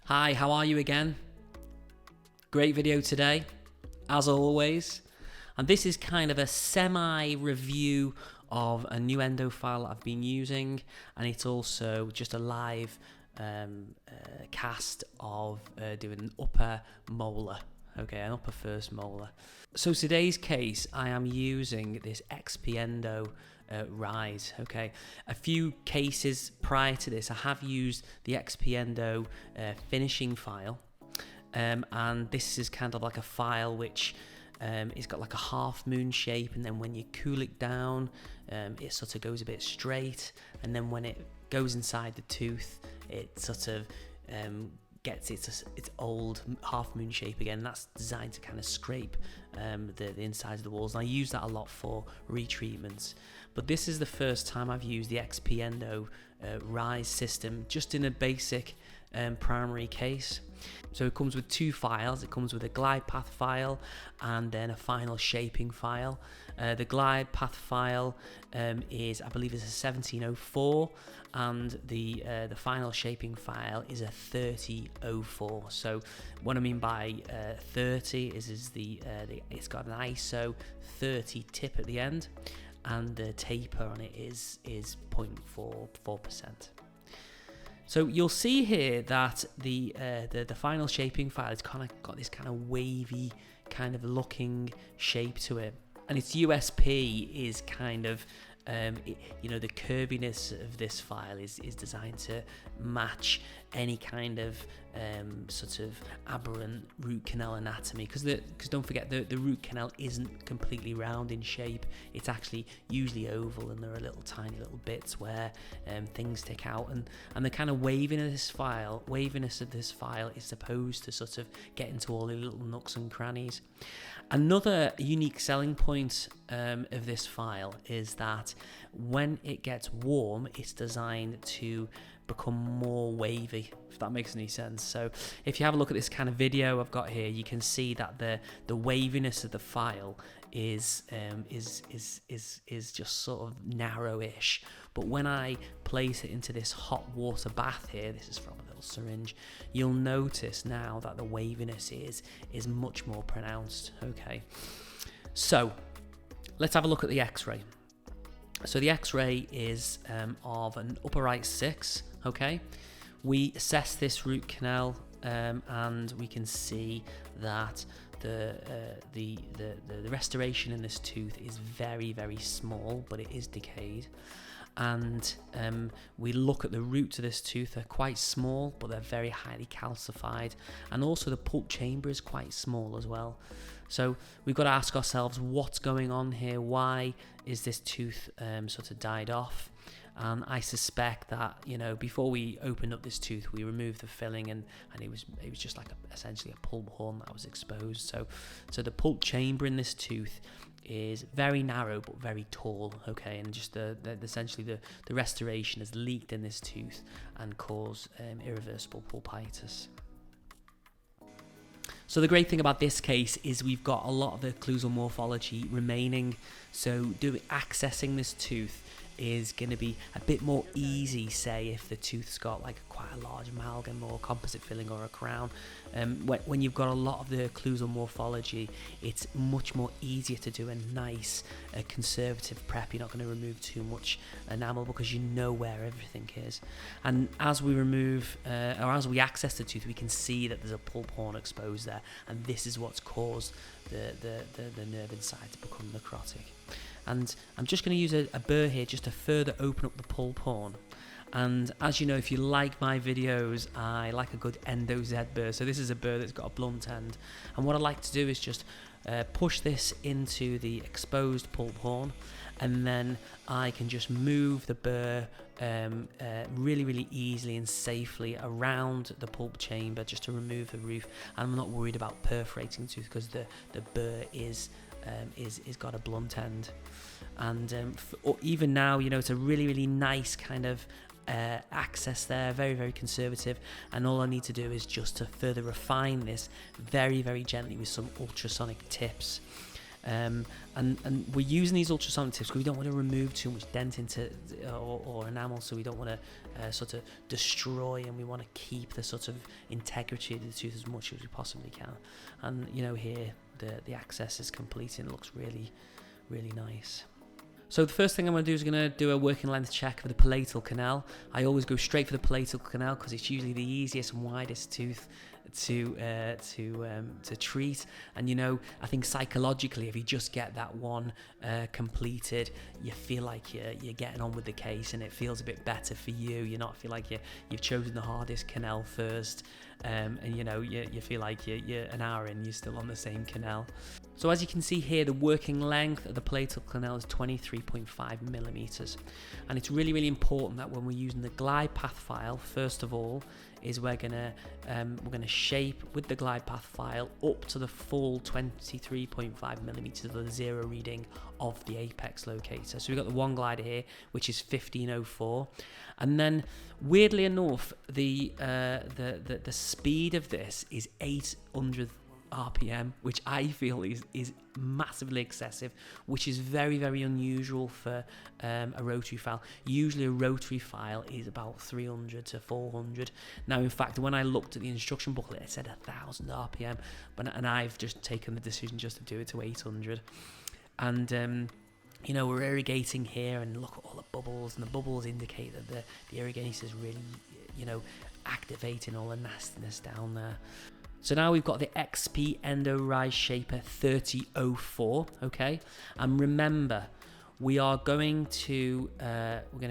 Hi, how are you again? Great video today, as always. And this is kind of a semi-review of a new endo file I've been using, and it's also just a live cast of doing an upper molar, okay, an upper first molar. So today's case, I am using this XP-Endo Rise, okay. A few cases prior to this, I have used the XP-Endo finishing file, and this is kind of like a file which it's got like a half moon shape, and then when you cool it down, it sort of goes a bit straight, and then when it goes inside the tooth, it sort of gets its old half moon shape again. That's designed to kind of scrape the insides of the walls, and I use that a lot for retreatments. But this is the first time I've used the XP-Endo Rise system just in a basic primary case. So it comes with two files. It comes with a glide path file and then a final shaping file. The glide path file is, I believe, is a 1704, and the final shaping file is a 3004. So what I mean by 30 is it's got an ISO 30 tip at the end, and the taper on it is 0.44%. So you'll see here that the final shaping file has kind of got this kind of wavy kind of looking shape to it, and its USP is kind of the curviness of this file is designed to match any kind of sort of aberrant root canal anatomy, because don't forget the root canal isn't completely round in shape. It's actually usually oval, and there are little tiny little bits where things stick out, and the kind of waviness of this file is supposed to sort of get into all the little nooks and crannies. Another unique selling point of this file is that when it gets warm, it's designed to become more wavy, if that makes any sense. So if you have a look at this kind of video I've got here, you can see that the waviness of the file is just sort of narrowish, but when I place it into this hot water bath here, this is from a little syringe, you'll notice now that the waviness is much more pronounced. Okay, so let's have a look at the x-ray. So the x-ray is of an upper right 6. Okay, we assess this root canal, and we can see that the restoration in this tooth is very, very small, but it is decayed. And we look at the roots of this tooth. They're quite small, but they're very highly calcified, and also the pulp chamber is quite small as well. So we've got to ask ourselves, what's going on here? Why is this tooth sort of died off? And I suspect that, before we opened up this tooth, we removed the filling, and it was just like essentially a pulp horn that was exposed. So the pulp chamber in this tooth is very narrow but very tall, okay, and just essentially the restoration has leaked in this tooth and caused irreversible pulpitis. So the great thing about this case is we've got a lot of the occlusal morphology remaining, so accessing this tooth is going to be a bit more easy, say if the tooth's got like quite a large amalgam or composite filling or a crown. When you've got a lot of the occlusal morphology, it's much more easier to do a nice conservative prep. You're not going to remove too much enamel because you know where everything is. And as we remove or as we access the tooth, we can see that there's a pulp horn exposed there, and this is what's caused the nerve inside to become necrotic. And I'm just going to use a burr here just to further open up the pulp horn. And as you know, if you like my videos, I like a good Endo-Z burr. So this is a burr that's got a blunt end. And what I like to do is just push this into the exposed pulp horn, and then I can just move the burr really, really easily and safely around the pulp chamber just to remove the roof. And I'm not worried about perforating the tooth because the burr is got a blunt end. And even now, it's a really, really nice kind of access there, very, very conservative, and all I need to do is just to further refine this very, very gently with some ultrasonic tips. And we're using these ultrasonic tips because we don't want to remove too much dent into or enamel, so we don't want to sort of destroy, and we want to keep the sort of integrity of the tooth as much as we possibly can. And you know, here the access is complete and it looks really, really nice. So the first thing I'm going to do is going to do a working length check for the palatal canal. I always go straight for the palatal canal because it's usually the easiest and widest tooth to treat. And you know, I think psychologically, if you just get that one completed, you feel like you're getting on with the case, and it feels a bit better for you. You not feel like you've chosen the hardest canal first, and you know, you feel like you're an hour in, you're still on the same canal. So as you can see here, the working length of the palatal canal is 23.5 millimeters, and it's really, really important that when we're using the glide path file, first of all, is we're gonna shape with the glide path file up to the full 23.5 millimeters of the zero reading of the apex locator. So we've got the one glider here, which is 1504, and then weirdly enough, the speed of this is 800 RPM, which I feel is massively excessive, which is very, very unusual for a rotary file. Usually a rotary file is about 300 to 400. Now, in fact, when I looked at the instruction booklet, it said 1000 RPM, and I've just taken the decision just to do it to 800. And you know, we're irrigating here, and look at all the bubbles, and the bubbles indicate that the irrigation is really, you know, activating all the nastiness down there. So now we've got the XP-Endo Rise Shaper 3004, okay? And remember, we are going to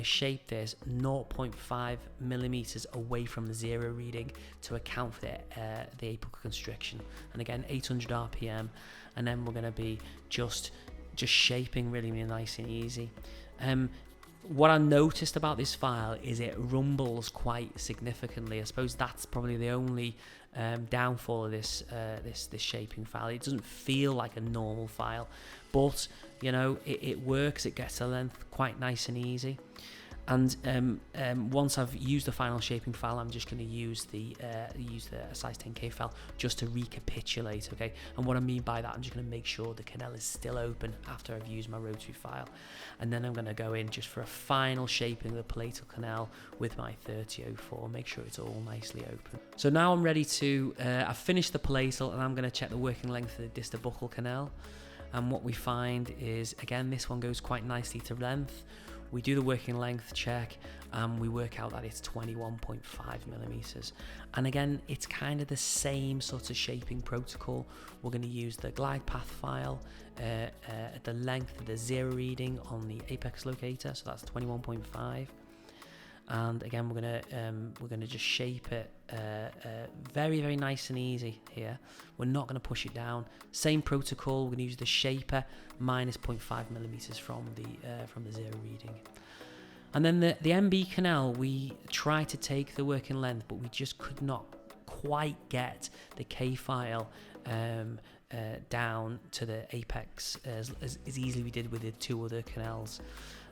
shape this 0.5 millimeters away from the zero reading to account for the apical constriction. And again, 800 RPM, and then we're going to be just shaping really, really nice and easy. What I noticed about this file is it rumbles quite significantly. I suppose that's probably the only downfall of this shaping file. It doesn't feel like a normal file, but you know, it works. It gets the length quite nice and easy. And once I've used the final shaping file, I'm just going to use the size 10K file just to recapitulate, okay? And what I mean by that, I'm just going to make sure the canal is still open after I've used my rotary file. And then I'm going to go in just for a final shaping of the palatal canal with my 3004, make sure it's all nicely open. So now I'm ready to, I've finished the palatal, and I'm going to check the working length of the distal buccal canal. And what we find is, again, this one goes quite nicely to length. We do the working length check, and we work out that it's 21.5 millimeters. And again, it's kind of the same sort of shaping protocol. We're going to use the glide path file at the length of the zero reading on the apex locator, so that's 21.5. And again, we're gonna just shape it very, very nice and easy here. We're not going to push it down. Same protocol. We're going to use the shaper minus 0.5 millimeters from the zero reading. And then the MB canal, we try to take the working length, but we just could not quite get the K file down to the apex as easily we did with the two other canals.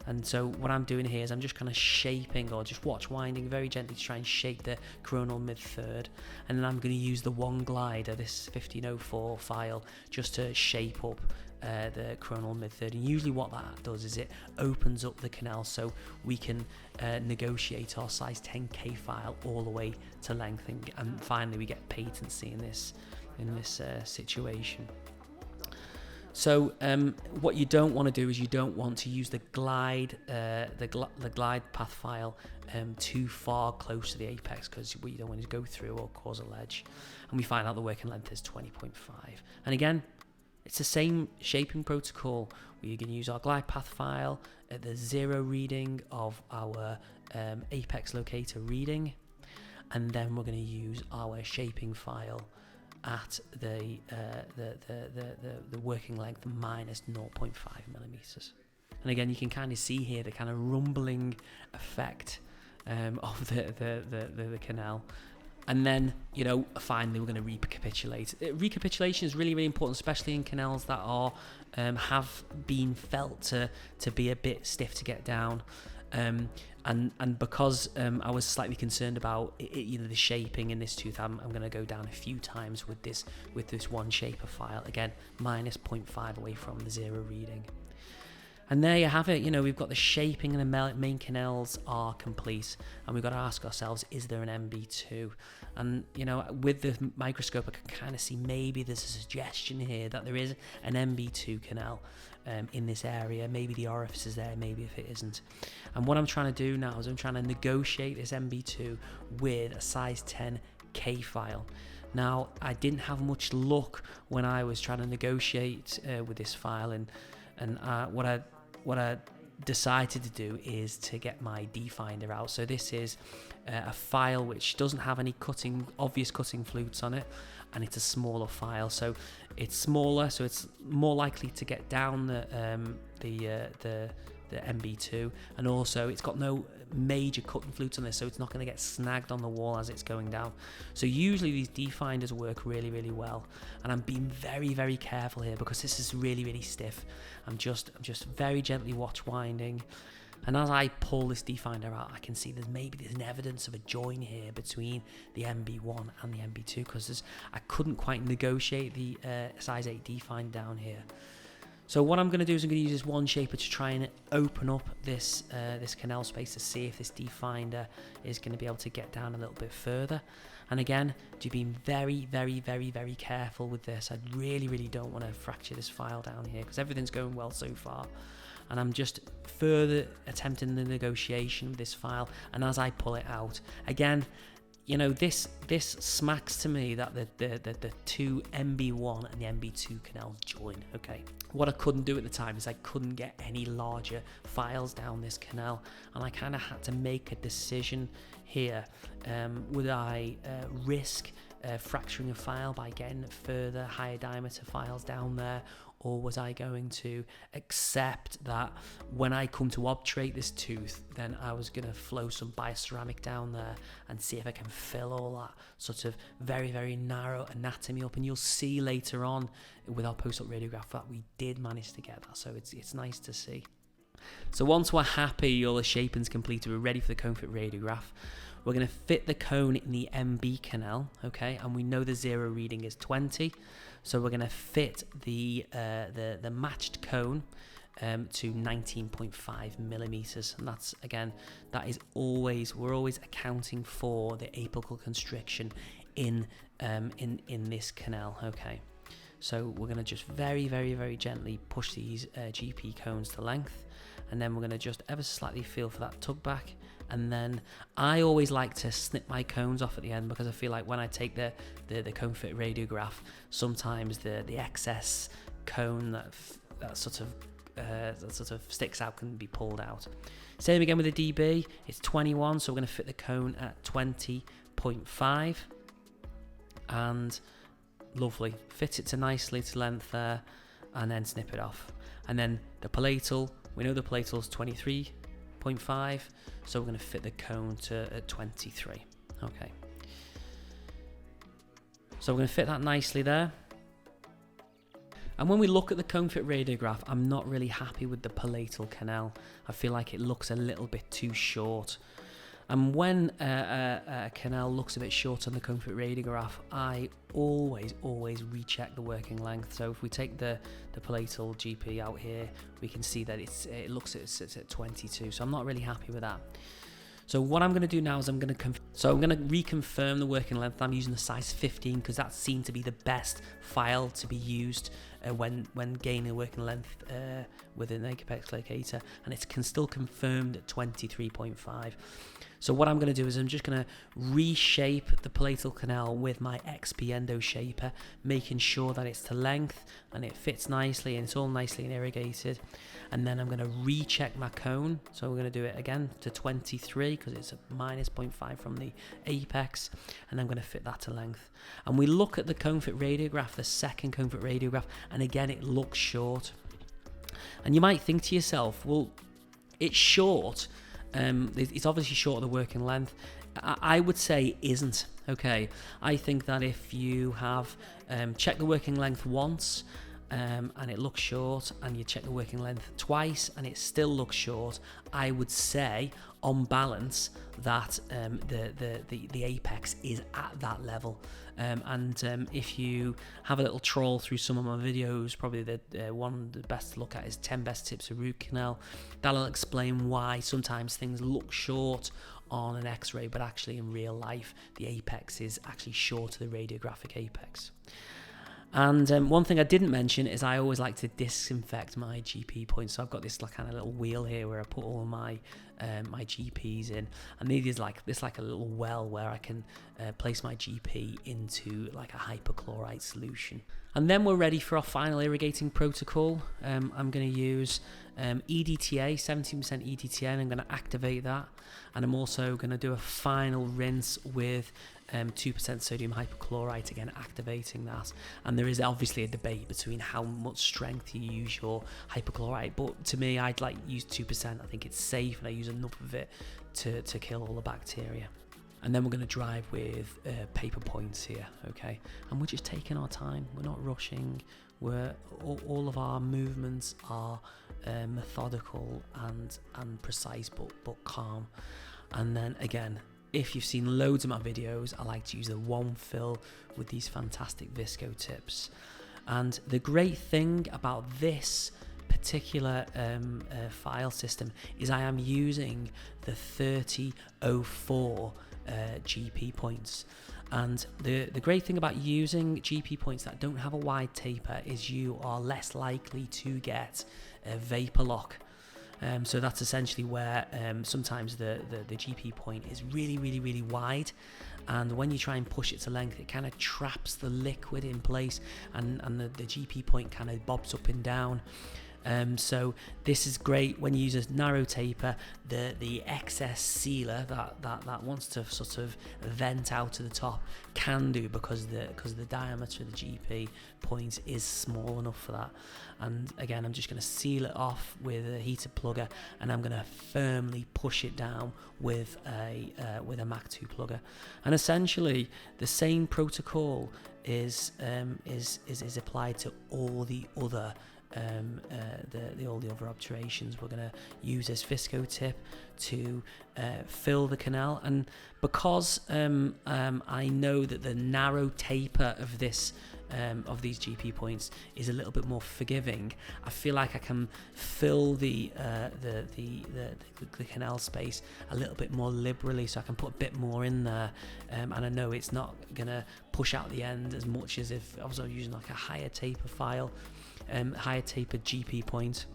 And so what I'm doing here is I'm just kind of shaping, or just watch winding very gently to try and shape the coronal mid-third. And then I'm going to use the one glider, this 1504 file, just to shape up the coronal mid-third. And usually what that does is it opens up the canal so we can negotiate our size 10K file all the way to length. And finally we get patency in this situation. So what you don't want to do is you don't want to use the glide path file too far close to the apex, because what you don't want to go through or cause a ledge. And we find out the working length is 20.5. And again, it's the same shaping protocol. We're going to use our glide path file at the zero reading of our apex locator reading, and then we're going to use our shaping file at the working length minus 0.5 millimeters. And again, you can kind of see here the kind of rumbling effect of the canal. And then, you know, finally we're going to recapitulate. Recapitulation is really, really important, especially in canals that are have been felt to be a bit stiff to get down. And because I was slightly concerned about the shaping in this tooth, I'm going to go down a few times with this one shaper file, again minus 0.5 away from the 0 reading. And there you have it. We've got the shaping and the main canals are complete, and we've got to ask ourselves, is there an MB2? And with the microscope I can kind of see maybe there's a suggestion here that there is an MB2 canal in this area. Maybe the orifice is there, maybe if it isn't. And what I'm trying to do now is I'm trying to negotiate this MB2 with a size 10 K file. Now, I didn't have much luck when I was trying to negotiate with this file, and what I decided to do is to get my D-Finder out. So this is a file which doesn't have any obvious cutting flutes on it, and it's a smaller file. So it's smaller, so it's more likely to get down the MB2, and also it's got no major cutting flutes on this, so it's not going to get snagged on the wall as it's going down. So usually these D-Finders work really, really well, and I'm being very, very careful here because this is really, really stiff. I'm just very gently watch winding, and as I pull this D-Finder out, I can see there's an evidence of a join here between the MB1 and the MB2, because I couldn't quite negotiate the size 8 D-Find down here. So what I'm going to do is I'm going to use this one shaper to try and open up this canal space to see if this D-Finder is going to be able to get down a little bit further. And again, do be very, very, very, very careful with this. I really, really don't want to fracture this file down here because everything's going well so far. And I'm just further attempting the negotiation with this file. And as I pull it out, again, this smacks to me that the two MB1 and the MB2 canal join. Okay, what I couldn't do at the time is I couldn't get any larger files down this canal, and I kind of had to make a decision here. Would I risk fracturing a file by getting further higher diameter files down there, or was I going to accept that when I come to obturate this tooth, then I was going to flow some bioceramic down there and see if I can fill all that sort of very, very narrow anatomy up. And you'll see later on with our post-op radiograph that we did manage to get that, so it's nice to see. So once we're happy, all the shaping's completed, we're ready for the cone fit radiograph. We're going to fit the cone in the MB canal, okay, and we know the 0 reading is 20, so we're going to fit the matched cone to 19.5 millimeters, and that's, again, we're always accounting for the apical constriction in this canal, okay. So we're going to just very, very, very gently push these GP cones to length, and then we're going to just ever so slightly feel for that tug back. And then I always like to snip my cones off at the end, because I feel like when I take the cone fit radiograph, sometimes the excess cone that sort of sticks out can be pulled out. Same again with the DB. It's 21, so we're going to fit the cone at 20.5, and lovely, fit it to nicely to length there, and then snip it off. And then the palatal, we know the palatal's 23.5, so we're going to fit the cone to 23. Okay, so we're going to fit that nicely there. And when we look at the cone fit radiograph, I'm not really happy with the palatal canal. I feel like it looks a little bit too short. And when a canal looks a bit short on the cone fit radiograph, I always recheck the working length. So if we take the palatal GP out here, we can see that it looks at 22. So I'm not really happy with that. So what I'm going to do now is I'm going to reconfirm the working length. I'm using the size 15 because that seemed to be the best file to be used when gaining working length with an apex locator, and it can still confirmed at 23.5. So what I'm going to do is I'm just going to reshape the palatal canal with my XP-Endo shaper, making sure that it's to length and it fits nicely and it's all nicely and irrigated. And then I'm going to recheck my cone. So we're going to do it again to 23 because it's a minus 0.5 from the apex, and I'm going to fit that to length. And we look at the cone fit radiograph, the second cone fit radiograph, and again it looks short. And you might think to yourself, well, it's short. It's obviously short of the working length. I would say isn't. Okay, I think that if you have checked the working length once and it looks short, and you check the working length twice and it still looks short, I would say on balance that the apex is at that level. If you have a little trawl through some of my videos, probably the one the best to look at is 10 best tips of root canal. That'll explain why sometimes things look short on an x-ray, but actually in real life the apex is actually short of the radiographic apex. And one thing I didn't mention is I always like to disinfect my GP points. So I've got this like kind of little wheel here where I put all my my GPs in, and there's like a little well where I can place my GP into like a hypochlorite solution. And then we're ready for our final irrigating protocol. I'm going to use EDTA, 17% EDTA, and I'm going to activate that. And I'm also going to do a final rinse with 2% sodium hypochlorite, again activating that. And there is obviously a debate between how much strength you use your hypochlorite, but to me I'd like use 2%. I think it's safe and I use enough of it to kill all the bacteria. And then we're going to drive with paper points here, okay? And we're just taking our time. We're not rushing. All of our movements are methodical and precise, but calm. And then again, if you've seen loads of my videos, I like to use the one fill with these fantastic visco tips. And the great thing about this particular file system is I am using the 3004 GP points. And the great thing about using GP points that don't have a wide taper is you are less likely to get a vapor lock. So that's essentially where sometimes the GP point is really wide, and when you try and push it to length, it kind of traps the liquid in place, and the GP point kind of bobs up and down. So this is great when you use a narrow taper. The excess sealer that wants to sort of vent out to the top can do, because the diameter of the GP point is small enough for that. And again, I'm just going to seal it off with a heated plugger, and I'm going to firmly push it down with a Mach 2 plugger. And essentially the same protocol is applied to all the other all the other obturations. We're going to use this visco tip to fill the canal, and because I know that the narrow taper of this of these GP points is a little bit more forgiving, I feel like I can fill the canal space a little bit more liberally, so I can put a bit more in there, and I know it's not going to push out the end as much as if I was using like a higher taper file. Higher tapered GP point,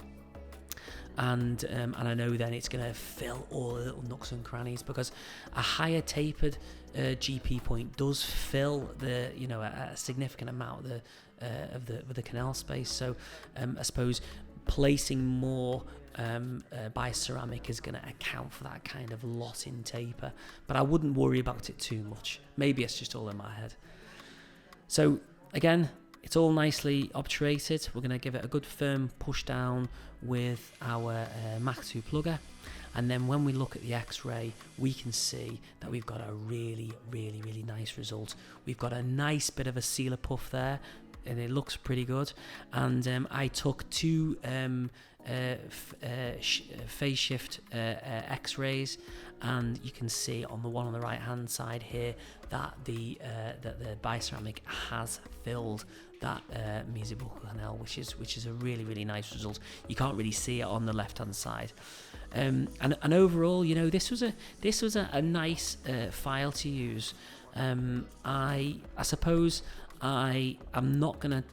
and I know then it's going to fill all the little nooks and crannies, because a higher tapered GP point does fill the a significant amount of the canal space. So I suppose placing more bioceramic is going to account for that kind of loss in taper, but I wouldn't worry about it too much. Maybe it's just all in my head. So again, it's all nicely obturated. We're going to give it a good firm push down with our Mach 2 plugger, and then when we look at the x-ray, we can see that we've got a really nice result. We've got a nice bit of a sealer puff there, and it looks pretty good. And I took two phase shift x-rays, and you can see on the one on the right hand side here that the bioceramic has filled that mesobuccal canal, which is a really nice result. You can't really see it on the left hand side, and overall, this was a nice file to use. I suppose I am not gonna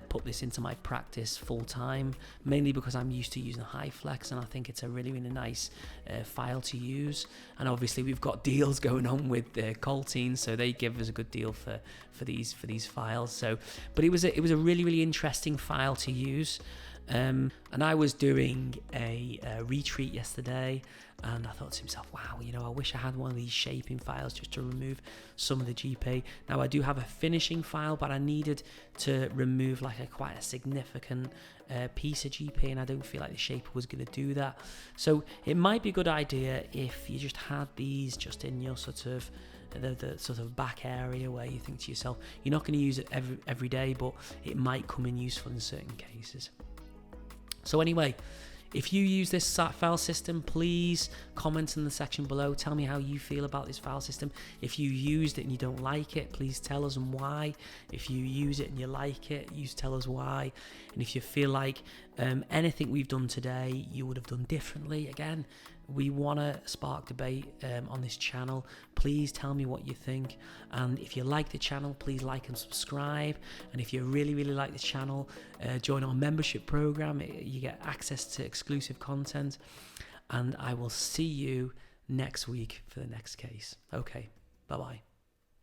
put this into my practice full time, mainly because I'm used to using HyFlex, and I think it's a really nice file to use. And obviously we've got deals going on with Coltine, so they give us a good deal for these files. So, but it was a really interesting file to use. And I was doing a retreat yesterday, and I thought to myself, wow, I wish I had one of these shaping files just to remove some of the GP. Now I do have a finishing file, but I needed to remove like quite a significant piece of GP, and I don't feel like the shaper was going to do that. So it might be a good idea if you just had these just in your sort of the sort of back area, where you think to yourself, you're not going to use it every day, but it might come in useful in certain cases. So anyway, If you use this file system, please comment in the section below. Tell me how you feel about this file system. If you used it and you don't like it, please tell us and why. If you use it and you like it, you tell us why. And if you feel like anything we've done today you would have done differently, again, we want to spark debate on this channel. Please tell me what you think. And if you like the channel, please like and subscribe. And if you really like the channel, join our membership program. You get access to exclusive content. And I will see you next week for the next case. Okay, bye bye.